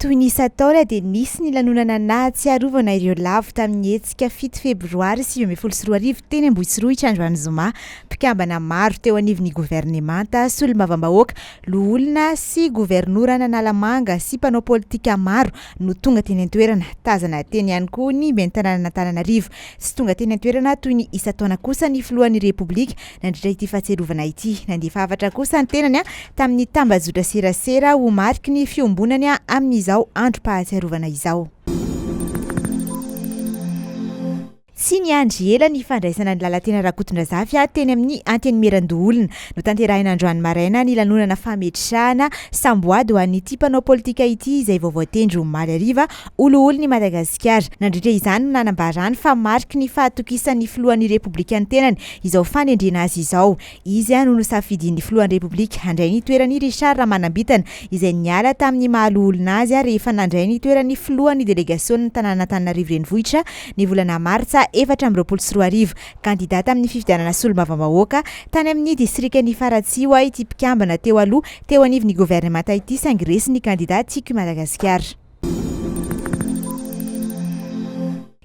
toy ny isa-taona dia nisy ny lanonana nahatsiarovana ireo lavo tamin'ny hetsika 7 febroary 2024 teny Ambohitsiroa Androany Zoma. Mpikambana maro teo anivon'ny governemanta, solombavambahoaka, loholona sy governorana Analamanga sy mpanao politika maro no tonga teny an-toerana. Tazana teny ihany koa ny bentanana Antananarivo sy tonga teny an-toerana toy ny isa-taona kosa ny filohan'ny Repoblika nandritra ity fahatserovana ity. Nandefa afatra kosa ny tenany tamin'ny tambazotra serasera ho mariky ny fiombonany amin'izao androm-pahatsiarovana izao. Sy niandry ela ny fandraisana ny lalatena Rakotondrazafy teny amin'ny Antenimieran-doholona no tanterahina androany maraina ny lanonana fametrahana samboady ho an'ity mpanao politika ity izay vao voatendry omaly hariva oloholon'i Madagasikara. Nandritra izany no nanambarany fa mariky ny fahatokisan'ny filohan'ny Repoblika ny tenany izao fanendrena azy izao. Izy no nosafidin'ny filohan'ny Repoblika handray ny toeran'ny Richard Ramanambitana izay niala tamin'ny mahaloholoana azy rehefa nandray ny toeran'ny filohan'ny delegasion'ny tanàna Antananarivo renivohitra ny volana Martsa 2024. Kandidata amin'ny fifidianana solombavambahoaka tany amin'ny distrikan'ny Faratsiho ity mpikambana teo aloha teo anivon'ny governemanta ity saingy resy ny kandidat tiako Madagasikara.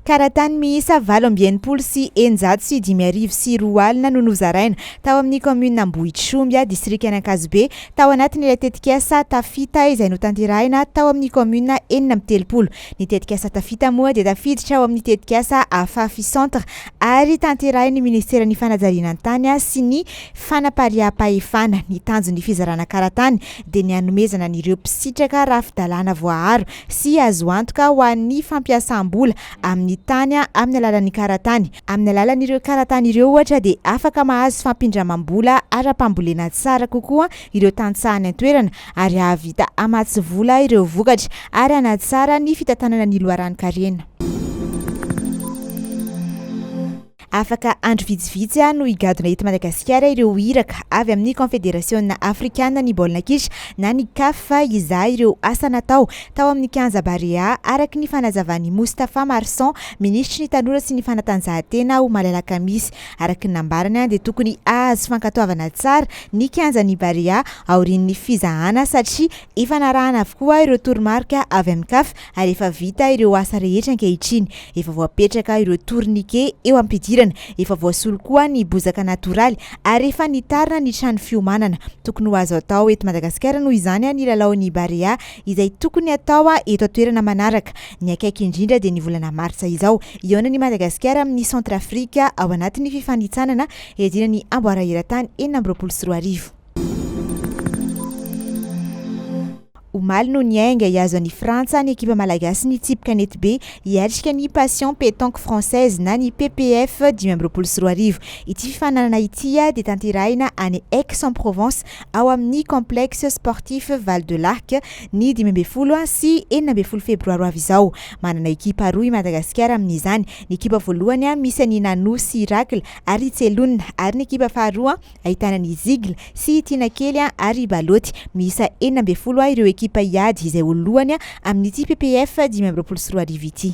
Karatany miisa 7 sy 950 sy 10 alina no nozaraina tao amin'ny commune Ambohitromby distrikan'ny Ankazobe tao anatin'ilay tetikasa tafita izay notanterahina tao amin'ny commune 430. Ny tetikasa tafita moa dia tafiditra ao amin'ny tetikasa Afafi Centre ary tanterahin'ny ministeran'ny fanajariana tany sy ny fanapariam-pahefana. Ny tanjon'ny fizarana karatany dia ny hanomezana an'ireo mpisitraka rafidalàna voaharo sy azo antoka ho an'ny fampiasam-bola amin'ny tany amin'ny alalan'ny karatany. Amin'ny alalan'ireo karatany ireo ohatra dia afaka mahazo fampindramam-bola ara-pambolena tsara kokoa ireo tantsahany an-toerana ary ahavita amatsy vola ireo vokatra ary hanatsara ny fitantanana ny loharano-karena. Afaka andro vitsivitsy no higadona eto Madagasikara ireo iraka avy amin'ny Confédération Africaine ny baolina kitra na ny CAF izay ireo asa natao tao amin'ny 15 Barea araky ny fanazavan'i Moustapha Marsan, ministry ny tanora sy ny fanatanjahantena ho malalaka misy. Araky ny nambarana dia tokony ahazo fankatoavana tsara ny 15 Barea aorian'ny fizahana satria efa narahana avokoa ireo toromarika avy amin'ny CAF ary efa vita ireo asa rehetra ankehitriny. Efa voapetraka ireo tourniquet eo ampidirana, efa voasolo koa ny bozaka natoraly ary efa nitarina ny trano fiomanana. Tokony ho azo atao eto Madagasikara noho izany ny lalaon'ny Barea izay tokony atao eto an-toerana manaraka. Ny akaiky indrindra dia ny volana Martsa izao ihaonan'ny Madagasikara amin'ny Centrafrika ao anatin'ny fifanitsanana iadinan'ny amboara-eran-tany 2024. Omaly no niainga hiazo an'i Frantsa ny ekipa malagasy ny tsipika nety be hiatrika ny Passion Pétanque Française na ny PPF 2024. Ity fifananana ity dia tanterahina any Aix-en-Provence ao amin'ny complexe sportif Val de l'Arc ny 12 sy 14 febroary avy izao. Manana ekipa roa i Madagasikara amin'izany. Ny ekipa voalohany misy an'i Nanou sy Iracle ary Tselona ary ny ekipa faharoa ahitana ny Zigle sy Tinakely ary Baloty. Miisa 14 ireo ekipa iady izay ololohany amin'ity PPF 2024 ity.